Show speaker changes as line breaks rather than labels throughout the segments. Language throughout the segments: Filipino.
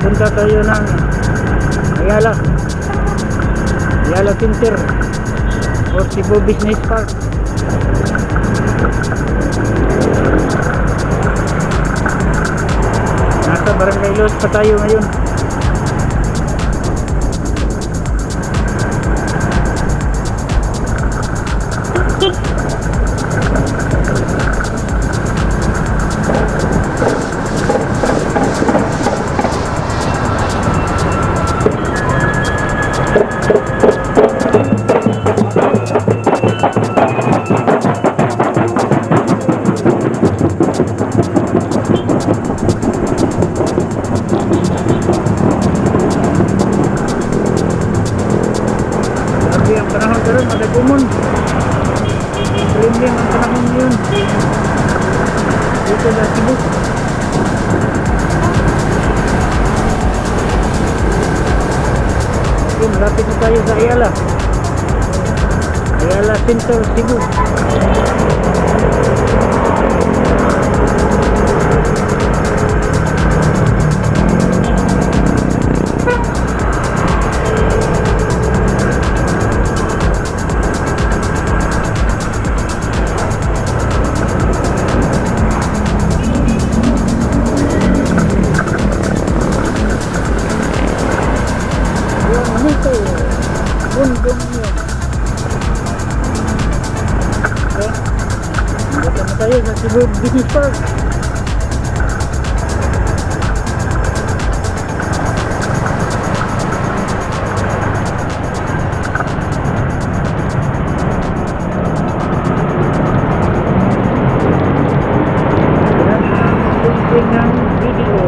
Punta tayo ng Ayala Center or Cebu Business Park. Nasa Barangay Los pa tayo ngayon. Ang panahon karon madagumon. Trending ang panahon yun dito sa Cebu. Okay, malapit na tayo sa Ayala Center, Cebu. Bundong yun. Okay. Dito na tayo sa Cebu Business Park. Yan ang building ng video.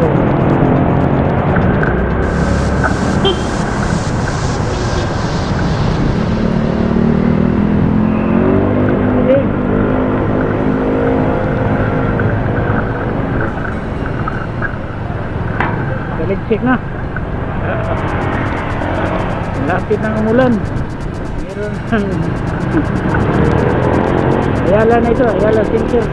Check na. Lapit ng umulan. Meron Ayala na ito, Ayala Center.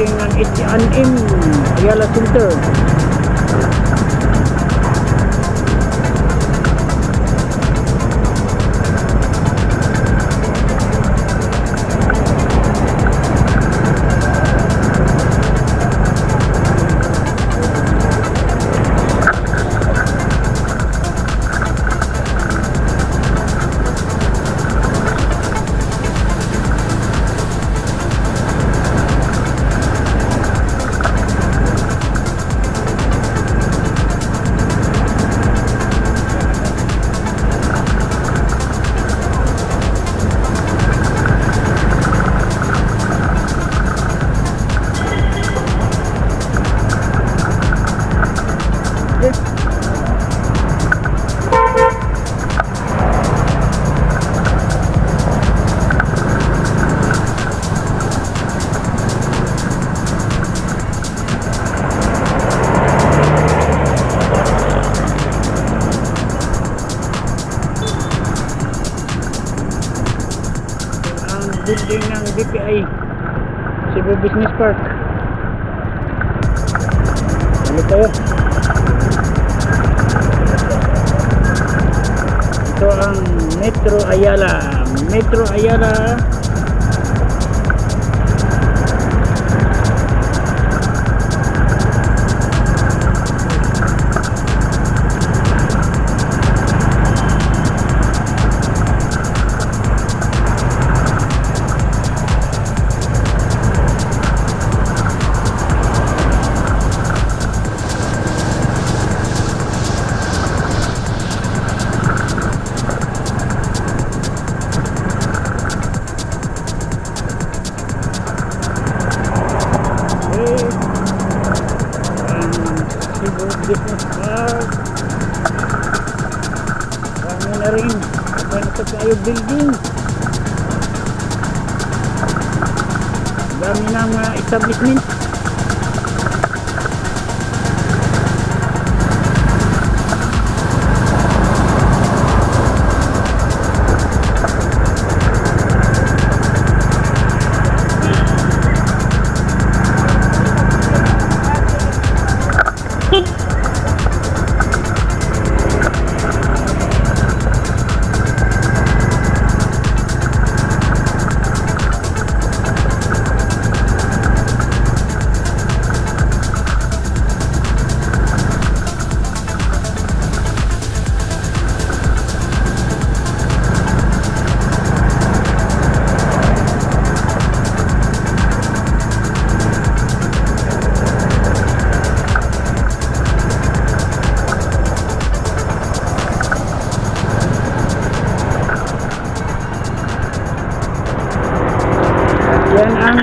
Ng H&M Ayala Center. Building ng DPI Cebu Business Park. Ano tayo? Ito ang Metro Ayala. Metro Ayala rin. Kaya ito tayo building. Dami ng establishment. Yan ang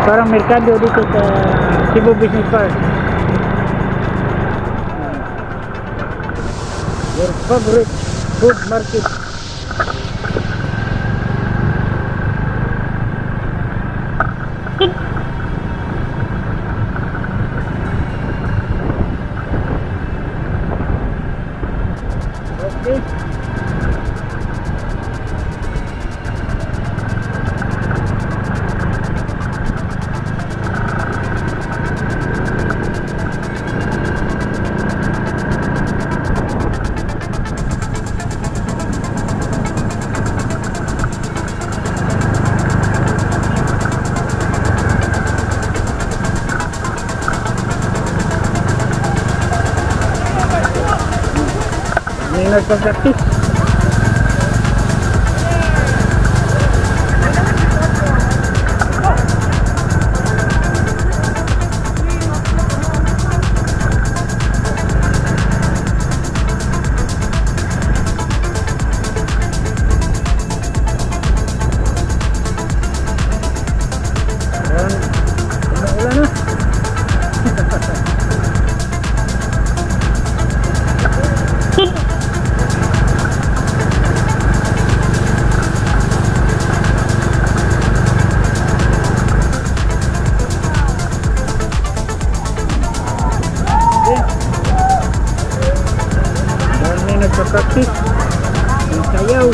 parang merkado dito sa Cebu Business Park. Your favorite food market. Okay. May nagpag-practice. Umuulan na. May nagpa-practice ng sayaw.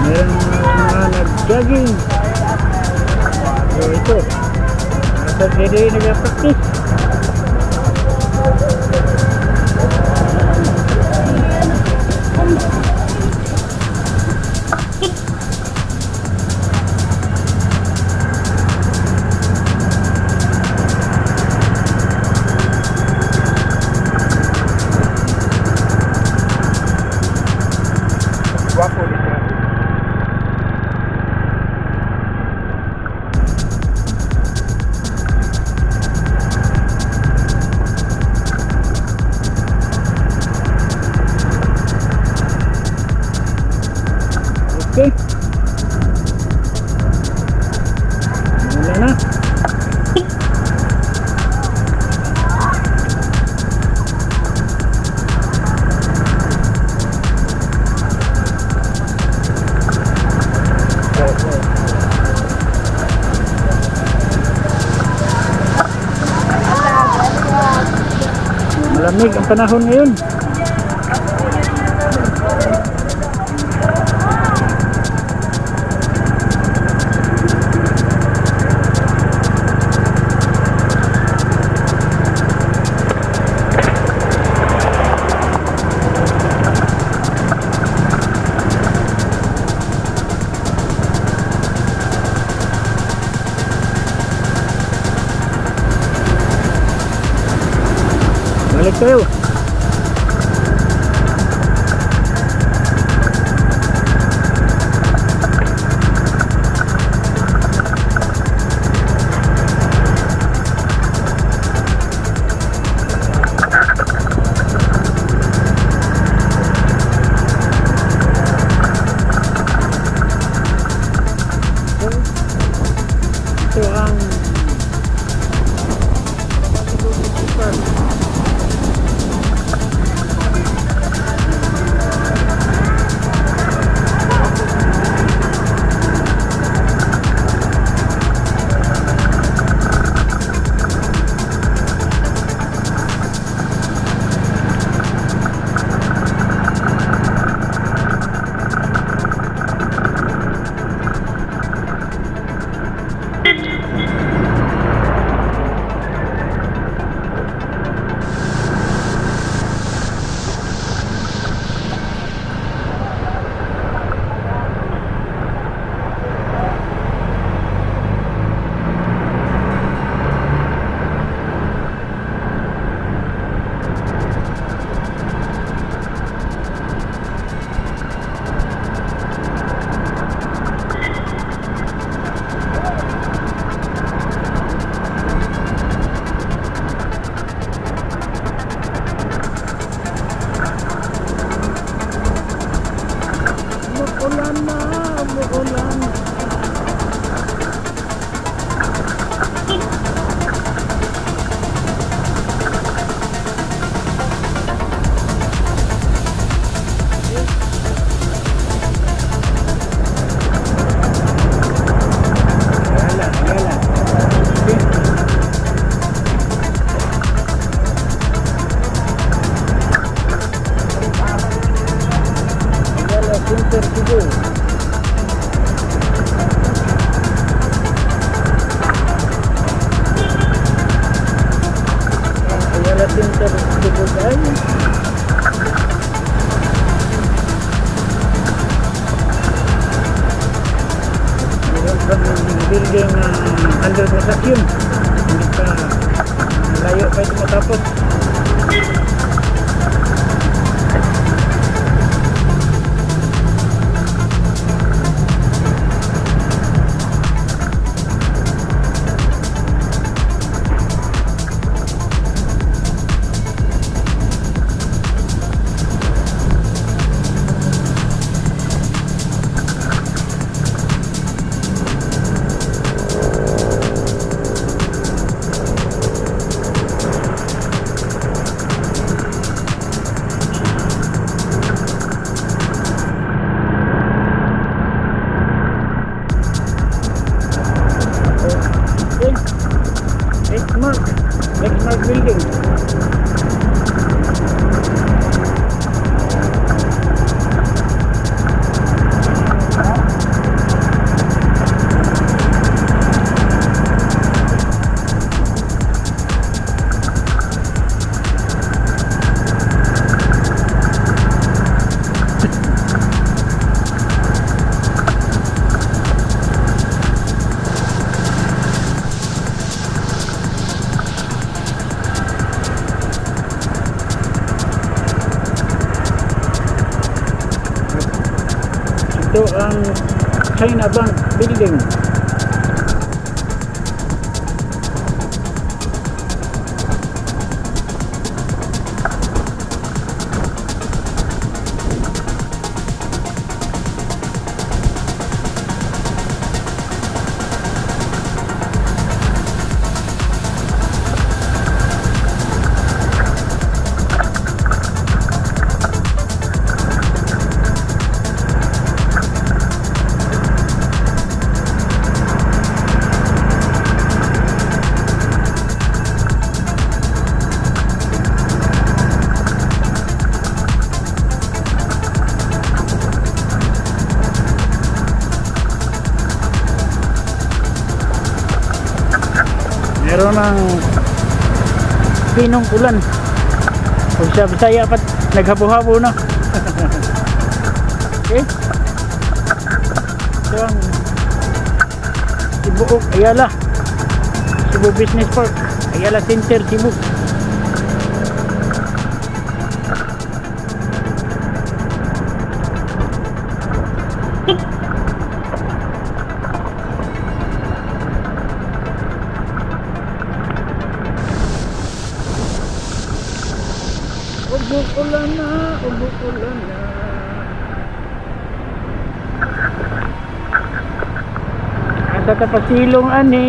Meron mga nag-jogging. So ito, nasa pwede nagpa-practice. Guapo dito. Okay. Wala na. Malamig ang panahon ngayon. Balik tayo. Ito ang Cebu Business Park. construction. Hindi pa, malayo pa ito matapos. X-Mark building. Ito ang China Bank building. Meron ng pinong ulan. Kung sa Bisaya pat naghabo-habo na. Okay. Ito ang Cebu Ayala, Cebu Business Park, Ayala Center, Cebu. Ubuk-ulan na, ubuk-ulan na. Asa ka pasilong ani.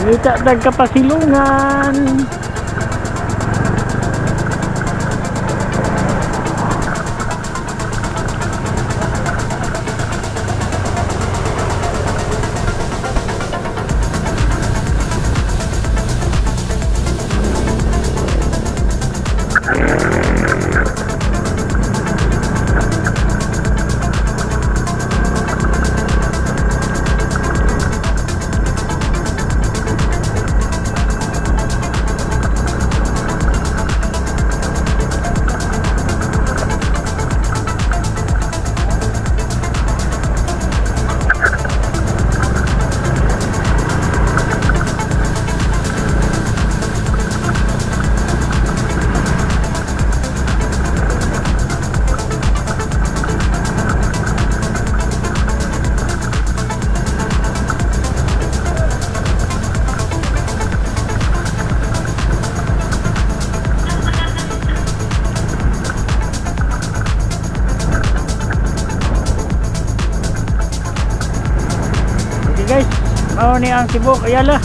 Kita nagkapasilungan. Guys, mau ni ang Cebu Ayala.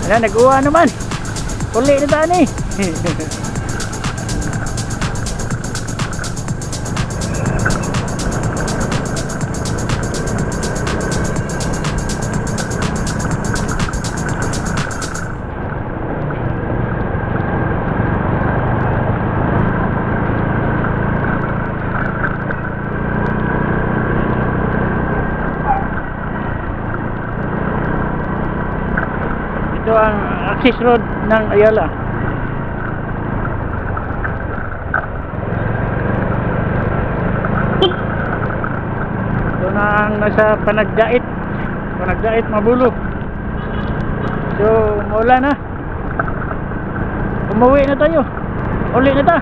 Wala, nag-uwa naman. Uli na tayo ni. Ito ang access road ng Ayala. Ito na ang nasa Panagdait. Panagdait, Mabulo. So, maulan na. Umuwi na tayo. Uli na ta.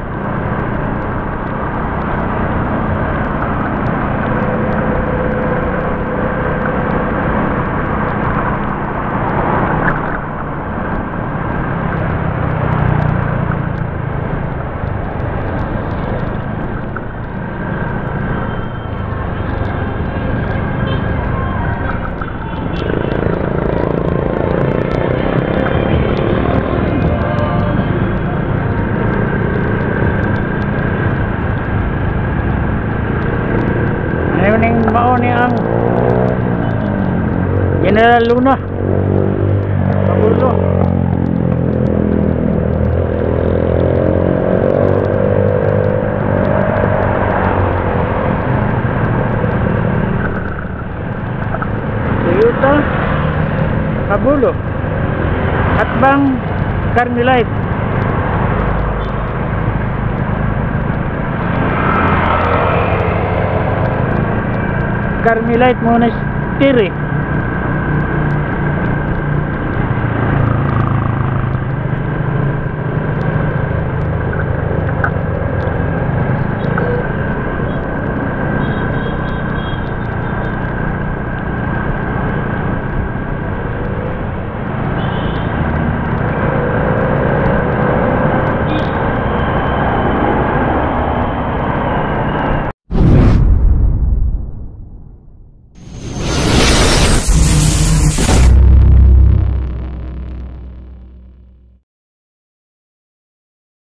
Ning mao ni ang General Luna Mabulo. Toyota Mabulo at bang Carmelite. Carmelite Monastery.